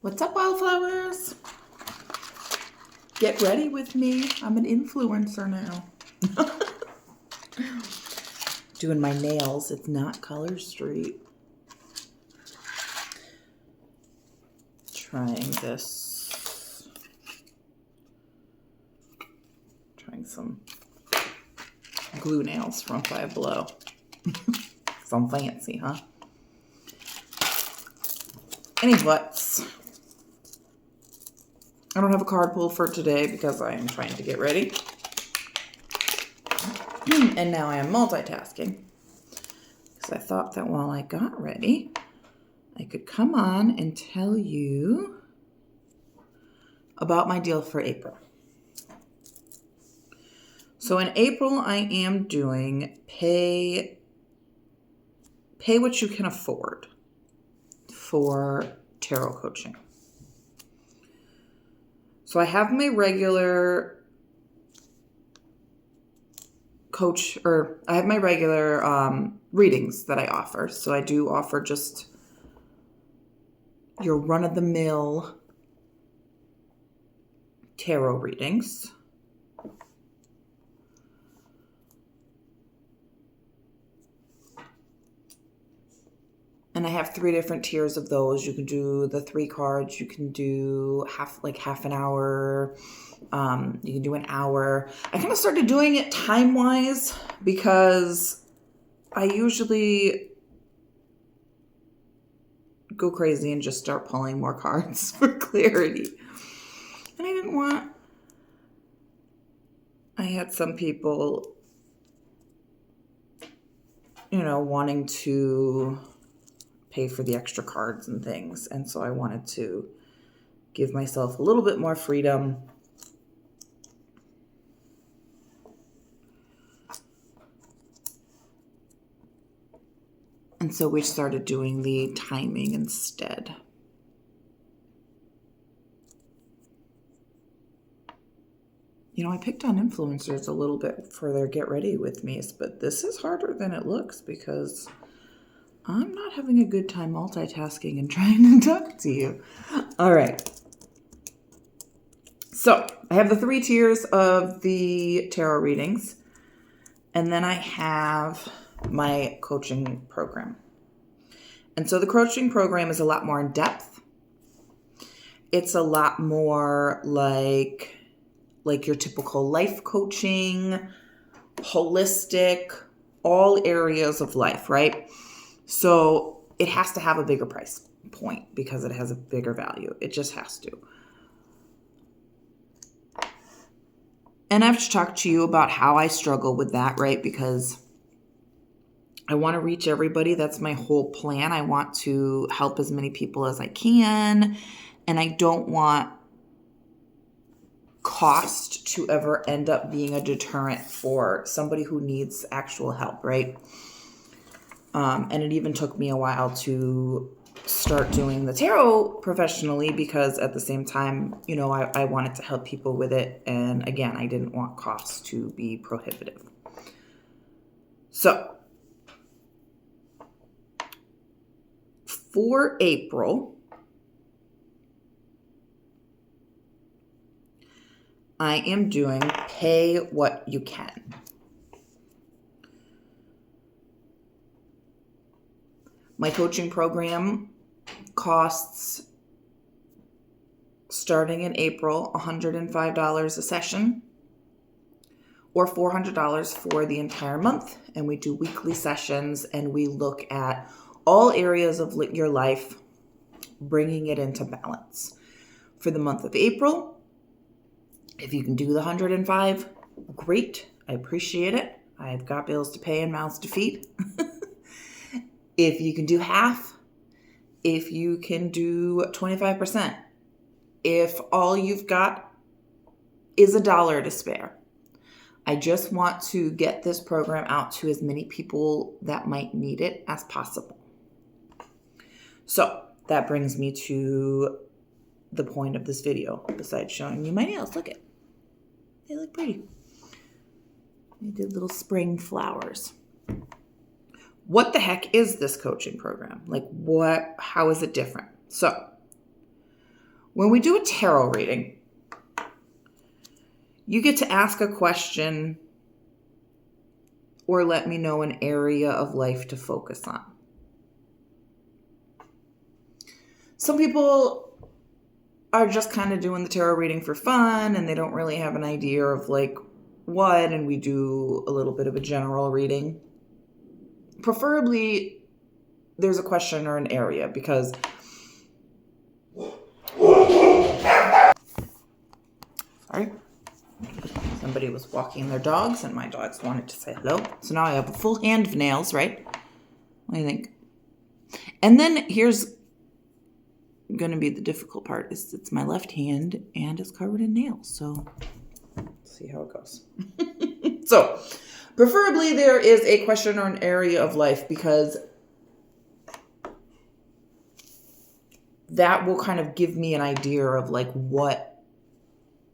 What's up, wildflowers? Get ready with me. I'm an influencer now. Doing my nails. It's not Color Street. Trying this. Trying some glue nails from Five Below. Some fancy, huh? Anyways, I don't have a card pull for today because I am trying to get ready. And now I am multitasking. Because I thought that while I got ready, I could come on and tell you about my deal for April. So in April, I am doing pay what you can afford for tarot coaching. So I have my regular readings that I offer. So I do offer just your run-of-the-mill tarot readings. And I have 3 different tiers of those. You can do the 3 cards. You can do half an hour. You can do an hour. I kind of started doing it time-wise because I usually go crazy and just start pulling more cards for clarity. And I had some people, wanting to pay for the extra cards and things. And so I wanted to give myself a little bit more freedom. And so we started doing the timing instead. I picked on influencers a little bit for their get ready with me, but this is harder than it looks because I'm not having a good time multitasking and trying to talk to you. All right. So I have the 3 tiers of the tarot readings, and then I have my coaching program. And so the coaching program is a lot more in depth. It's a lot more like your typical life coaching, holistic, all areas of life, right? So it has to have a bigger price point because it has a bigger value. It just has to. And I've talked to you about how I struggle with that, right? Because I want to reach everybody. That's my whole plan. I want to help as many people as I can. And I don't want cost to ever end up being a deterrent for somebody who needs actual help, right? And it even took me a while to start doing the tarot professionally because at the same time, I wanted to help people with it. And again, I didn't want costs to be prohibitive. So for April, I am doing pay what you can. My coaching program costs, starting in April, $105 a session or $400 for the entire month. And we do weekly sessions and we look at all areas of your life, bringing it into balance. For the month of April, if you can do the 105, great. I appreciate it. I've got bills to pay and mouths to feed. If you can do half, if you can do 25%, if all you've got is $1 to spare. I just want to get this program out to as many people that might need it as possible. So that brings me to the point of this video, besides showing you my nails. Look it. They look pretty. I did little spring flowers. What the heck is this coaching program? How is it different? So When we do a tarot reading, you get to ask a question or let me know an area of life to focus on. Some people are just kind of doing the tarot reading for fun and they don't really have an idea of like what, and we do a little bit of a general reading. Preferably there's a question or an area because somebody was walking their dogs and my dogs wanted to say hello. So now I have a full hand of nails, right? What do you think? And then here's going to be the difficult part is it's my left hand and it's covered in nails. So let's see how it goes. So preferably there is a question or an area of life because that will kind of give me an idea of like what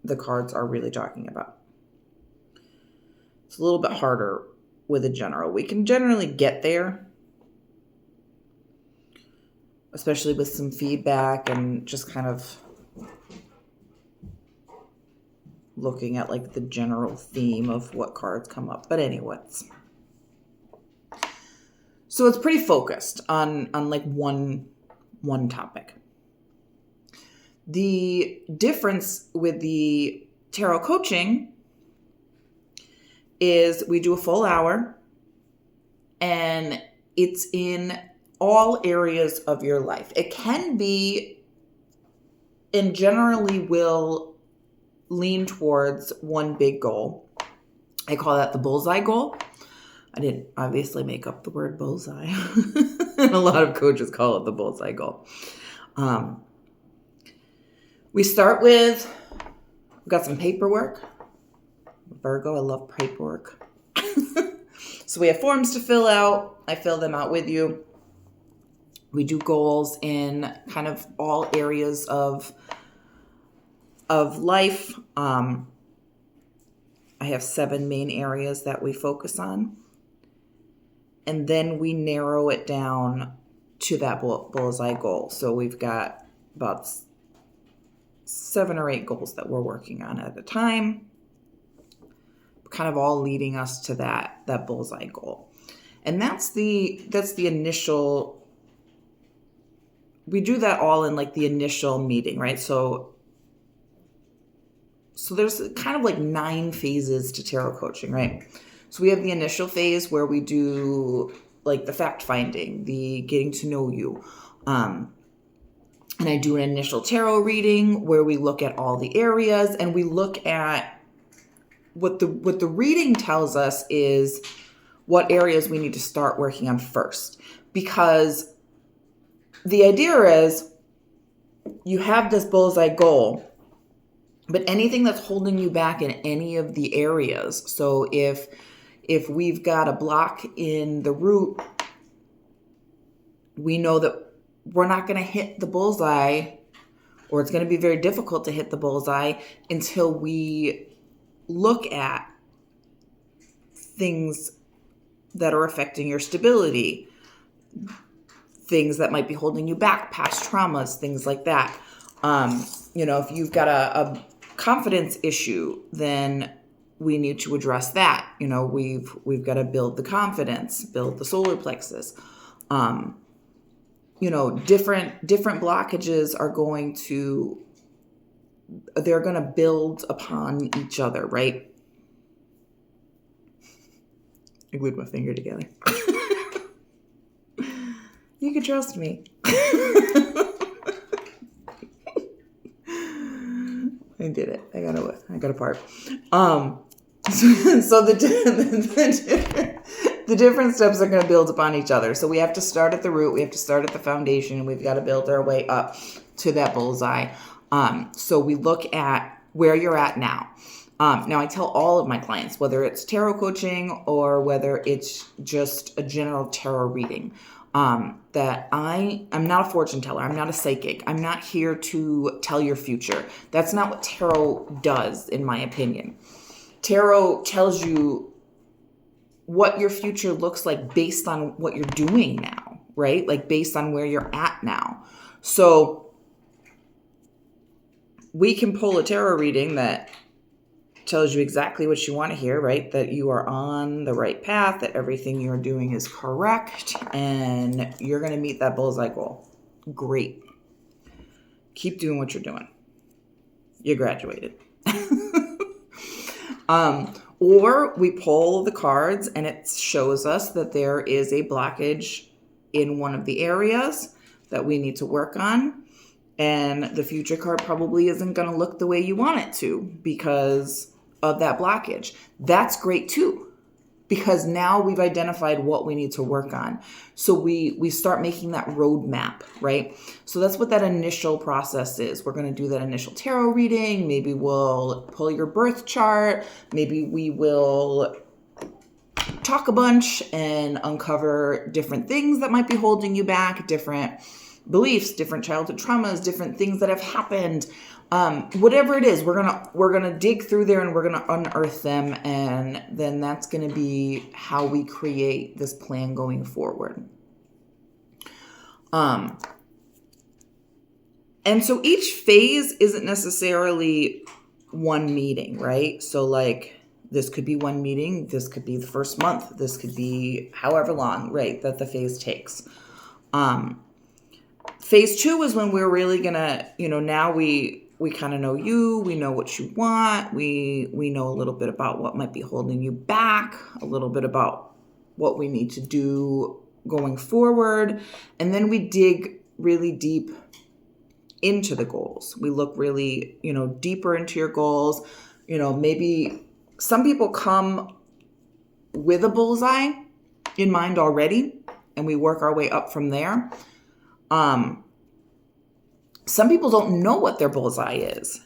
the cards are really talking about. It's a little bit harder with a general. We can generally get there, especially with some feedback and just kind of looking at like the general theme of what cards come up. But anyways, so it's pretty focused on like one topic. The difference with the tarot coaching is we do a full hour and it's in all areas of your life. It can be and generally will lean towards one big goal. I call that the bullseye goal. I didn't obviously make up the word bullseye. And a lot of coaches call it the bullseye goal. We start with, we've got some paperwork. Virgo, I love paperwork. So we have forms to fill out. I fill them out with you. We do goals in kind of all areas of life. I have 7 main areas that we focus on. And then we narrow it down to that bullseye goal. So we've got about 7 or 8 goals that we're working on at a time, kind of all leading us to that bullseye goal. And that's the initial, we do that all in like the initial meeting, right? So there's kind of like 9 phases to tarot coaching, right? So we have the initial phase where we do like the fact finding, the getting to know you. And I do an initial tarot reading where we look at all the areas and we look at what the reading tells us is what areas we need to start working on first. Because the idea is you have this bullseye goal, but anything that's holding you back in any of the areas. So if we've got a block in the root, we know that we're not going to hit the bullseye, or it's going to be very difficult to hit the bullseye until we look at things that are affecting your stability, things that might be holding you back, past traumas, things like that. If you've got a confidence issue, then we need to address that. We've got to build the confidence, build the solar plexus. Different blockages are going to build upon each other, right? I glued my finger together. You can trust me. I did it. I got a part. So the different steps are going to build upon each other. So we have to start at the root. We have to start at the foundation. And we've got to build our way up to that bullseye. So we look at where you're at now. Now I tell all of my clients, whether it's tarot coaching or whether it's just a general tarot reading, that I'm not a fortune teller. I'm not a psychic. I'm not here to tell your future. That's not what tarot does, in my opinion. Tarot tells you what your future looks like based on what you're doing now, right? Like based on where you're at now. So we can pull a tarot reading that tells you exactly what you want to hear, right? That you are on the right path, that everything you're doing is correct, and you're going to meet that bullseye goal. Great. Keep doing what you're doing. You graduated. Or we pull the cards and it shows us that there is a blockage in one of the areas that we need to work on. And the future card probably isn't going to look the way you want it to because of that blockage. That's great too, because now we've identified what we need to work on. So we start making that roadmap, right? So that's what that initial process is. We're going to do that initial tarot reading. Maybe we'll pull your birth chart. Maybe we will talk a bunch and uncover different things that might be holding you back, different beliefs, different childhood traumas, different things that have happened. Whatever it is, we're gonna dig through there and we're gonna unearth them, and then that's gonna be how we create this plan going forward. And so each phase isn't necessarily one meeting, right? So like this could be one meeting, this could be the first month, this could be however long, right, that the phase takes. Phase 2 is when we're really gonna, now we kind of know you, we know what you want, we know a little bit about what might be holding you back, a little bit about what we need to do going forward, and then we dig really deep into the goals. We look really, deeper into your goals. Maybe some people come with a bullseye in mind already, and we work our way up from there. Some people don't know what their bullseye is,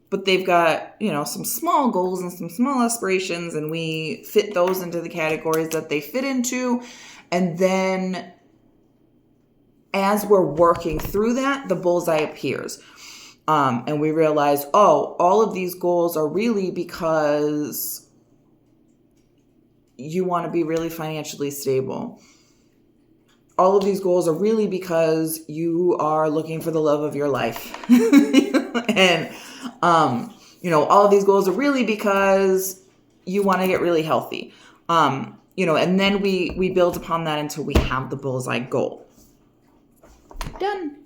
but they've got, some small goals and some small aspirations, and we fit those into the categories that they fit into. And then as we're working through that, the bullseye appears. And we realize, all of these goals are really because you want to be really financially stable. All of these goals are really because you are looking for the love of your life. And, all of these goals are really because you want to get really healthy. And then we build upon that until we have the bullseye goal. Done.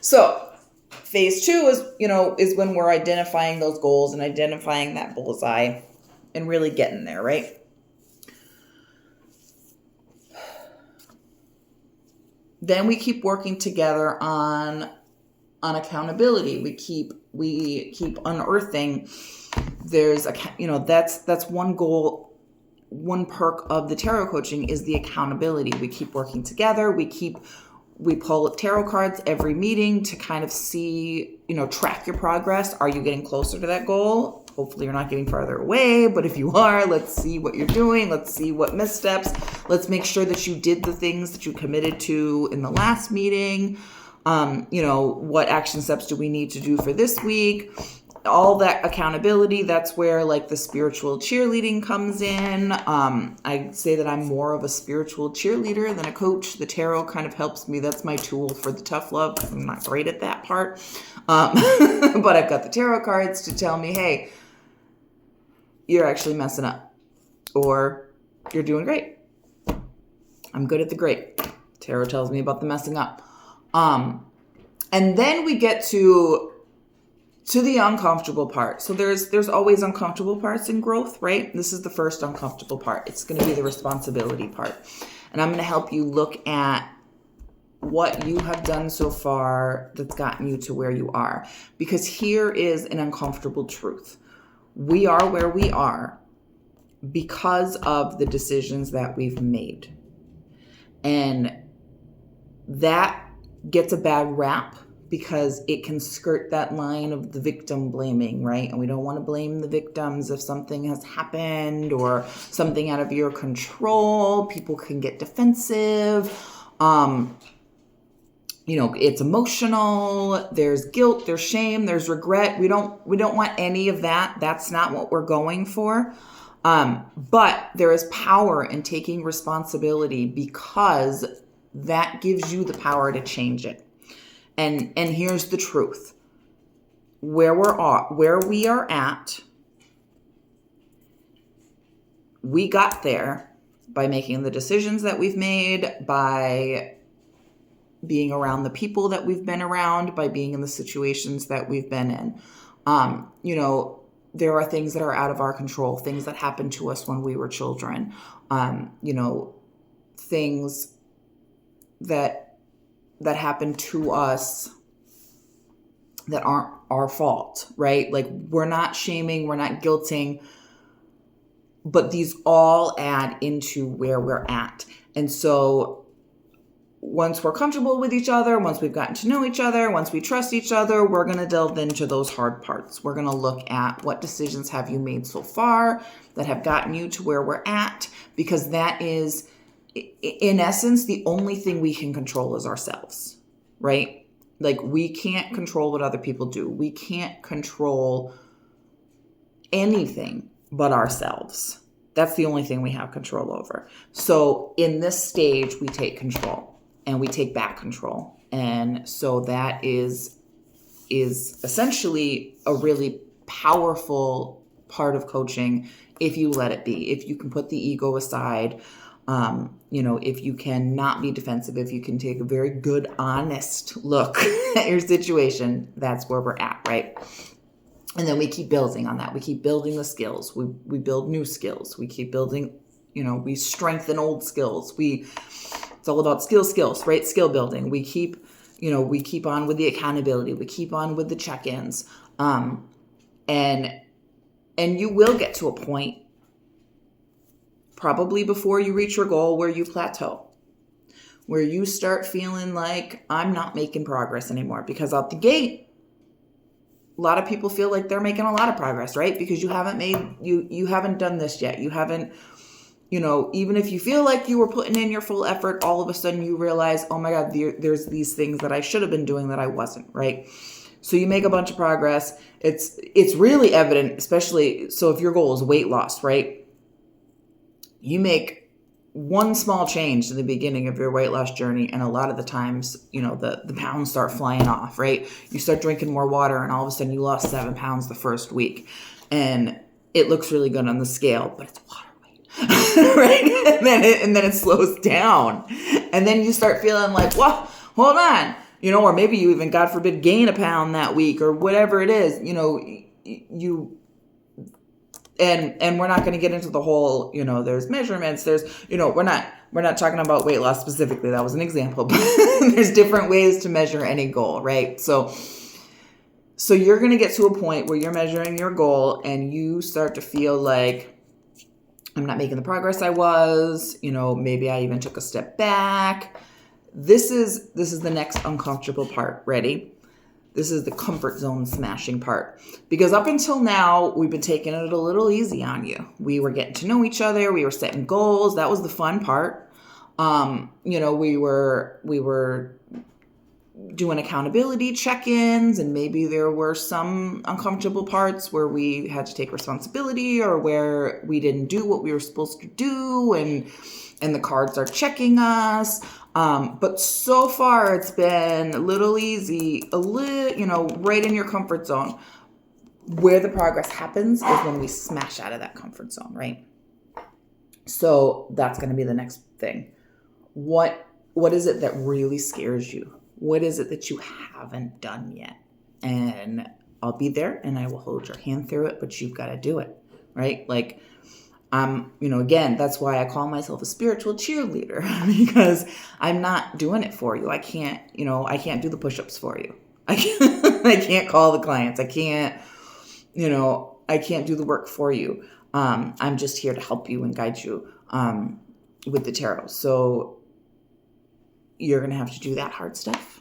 So phase 2 is when we're identifying those goals and identifying that bullseye and really getting there, right? Then we keep working together on accountability. We keep unearthing. There's that's one goal. One perk of the tarot coaching is the accountability. We keep working together. We pull tarot cards every meeting to kind of see, track your progress. Are you getting closer to that goal? Hopefully you're not getting farther away, but if you are, let's see what you're doing. Let's see what missteps. Let's make sure that you did the things that you committed to in the last meeting. What action steps do we need to do for this week? All that accountability, that's where like the spiritual cheerleading comes in. I say that I'm more of a spiritual cheerleader than a coach. The tarot kind of helps me. That's my tool for the tough love. I'm not great at that part. But I've got the tarot cards to tell me, hey, you're actually messing up, or you're doing great. I'm good at the great. Tarot tells me about the messing up. And then we get to the uncomfortable part. So there's always uncomfortable parts in growth, right? This is the first uncomfortable part. It's going to be the responsibility part. And I'm going to help you look at what you have done so far that's gotten you to where you are. Because here is an uncomfortable truth. We are where we are because of the decisions that we've made. And that gets a bad rap because it can skirt that line of the victim blaming, right? And we don't want to blame the victims if something has happened or something out of your control. People can get defensive. It's emotional. There's guilt, there's shame, there's regret. We don't want any of that. That's not what we're going for. But there is power in taking responsibility because that gives you the power to change it. And here's the truth. Where we are at, we got there by making the decisions that we've made, by being around the people that we've been around, by being in the situations that we've been in. There are things that are out of our control, things that happened to us when we were children, things that happened to us that aren't our fault, right? Like, we're not shaming, we're not guilting, but these all add into where we're at. And so once we're comfortable with each other, once we've gotten to know each other, once we trust each other, we're going to delve into those hard parts. We're going to look at what decisions have you made so far that have gotten you to where we're at, because that is, in essence, the only thing we can control is ourselves, right? Like, we can't control what other people do. We can't control anything but ourselves. That's the only thing we have control over. So in this stage, we take control. And we take back control. And so that is essentially a really powerful part of coaching if you let it be, if you can put the ego aside, if you can not be defensive, if you can take a very good, honest look at your situation, that's where we're at, right? And then we keep building on that. We keep building the skills. We build new skills. We keep building, we strengthen old skills. It's all about skills, right? Skill building. We keep on with the accountability. We keep on with the check-ins. And you will get to a point, probably before you reach your goal, where you plateau, where you start feeling like, I'm not making progress anymore. Because out the gate, a lot of people feel like they're making a lot of progress, right? Because you haven't done this yet. You haven't, even if you feel like you were putting in your full effort, all of a sudden you realize, oh my God, there's these things that I should have been doing that I wasn't, right? So you make a bunch of progress. It's really evident, especially, so if your goal is weight loss, right? You make one small change in the beginning of your weight loss journey, and a lot of the times, the pounds start flying off, right? You start drinking more water, and all of a sudden you lost 7 pounds the first week. And it looks really good on the scale, but it's water. Right? And then it slows down. And then you start feeling like, well, hold on. Or maybe you even, God forbid, gain a pound that week or whatever it is. And we're not going to get into the whole, there's measurements, we're not talking about weight loss specifically. That was an example, but there's different ways to measure any goal, right? So you're going to get to a point where you're measuring your goal and you start to feel like, I'm not making the progress I was, maybe I even took a step back. This is the next uncomfortable part. Ready? This is the comfort zone smashing part. Because up until now, we've been taking it a little easy on you. We were getting to know each other. We were setting goals. That was the fun part. We were doing accountability check-ins, and maybe there were some uncomfortable parts where we had to take responsibility or where we didn't do what we were supposed to do, and the cards are checking us. But so far it's been a little easy, right in your comfort zone. Where the progress happens is when we smash out of that comfort zone, right? So that's going to be the next thing. What is it that really scares you? What is it that you haven't done yet? And I'll be there and I will hold your hand through it, but you've got to do it, right? Like, again, that's why I call myself a spiritual cheerleader, because I'm not doing it for you. I can't do the push-ups for you. I can't call the clients. I can't do the work for you. I'm just here to help you and guide you, with the tarot. So you're going to have to do that hard stuff.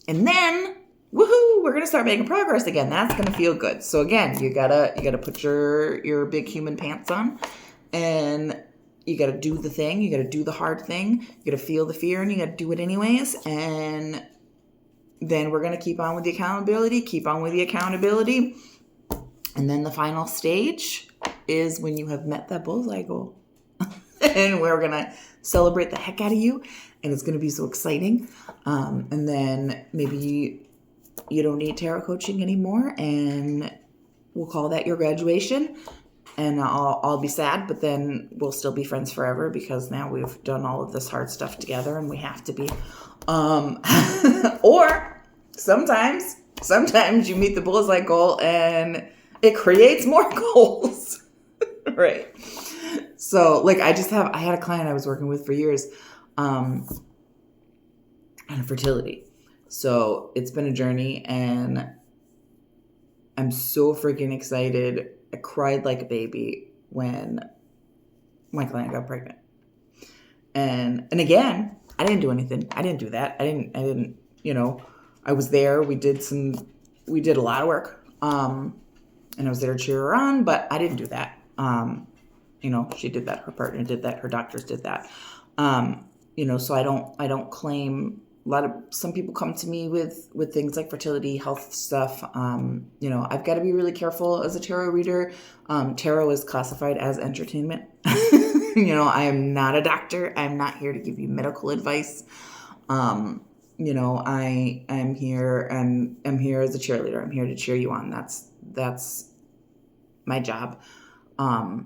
And then, woohoo, we're going to start making progress again. That's going to feel good. So again, you gotta put your big human pants on, and you got to do the thing. You got to do the hard thing. You got to feel the fear, and you got to do it anyways. And then we're going to keep on with the accountability. And then the final stage is when you have met that bullseye goal. and we're going to celebrate the heck out of you. And it's going to be so exciting. And then maybe you don't need tarot coaching anymore, and we'll call that your graduation. And I'll be sad, but then we'll still be friends forever because now we've done all of this hard stuff together, and we have to be. Or sometimes you meet the bullseye goal and it creates more goals, right? So like I had a client I was working with for years, on fertility. So it's been a journey, and I'm so freaking excited. I cried like a baby when my client got pregnant. And again, I didn't do anything. I didn't do that. I didn't, I was there. We did a lot of work. And I was there to cheer her on, but I didn't do that. She did that. Her partner did that. Her doctors did that. So I don't claim. Some people come to me with things like fertility, health stuff. I've got to be really careful as a tarot reader. Tarot is classified as entertainment. I am not a doctor. I'm not here to give you medical advice. I am here and I'm here as a cheerleader. I'm here to cheer you on. That's my job. So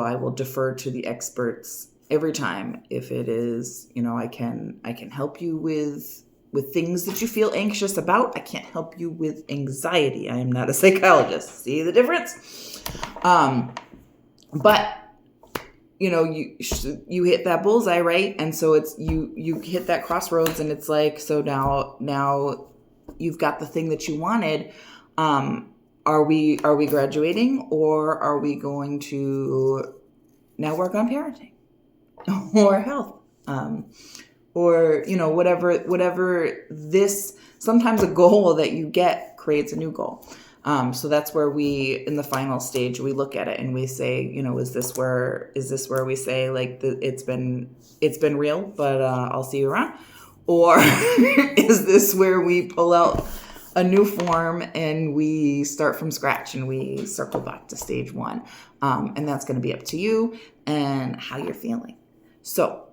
I will defer to the experts every time. If it is, I can help you with things that you feel anxious about. I can't help you with anxiety. I am not a psychologist. See the difference? But you hit that bullseye, right? And so it's you hit that crossroads, and it's like, so now you've got the thing that you wanted. Are we graduating, or are we going to now work on parenting or health? Or whatever this, sometimes a goal that you get creates a new goal. So that's where in the final stage, we look at it and we say, is this where we say like it's been real, but I'll see you around? Or is this where we pull out a new form and we start from scratch and we circle back to stage one? And that's going to be up to you and how you're feeling. So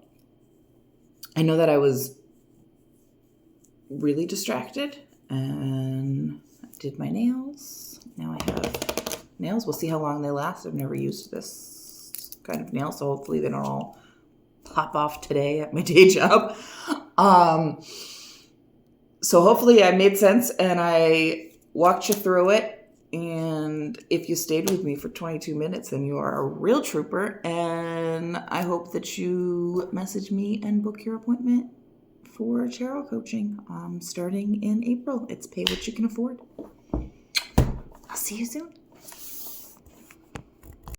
I know that I was really distracted and I did my nails. Now I have nails. We'll see how long they last. I've never used this kind of nail, so hopefully they don't all pop off today at my day job. So hopefully I made sense and I walked you through it. And if you stayed with me for 22 minutes, then you are a real trooper. And I hope that you message me and book your appointment for tarot coaching starting in April. It's pay what you can afford. I'll see you soon.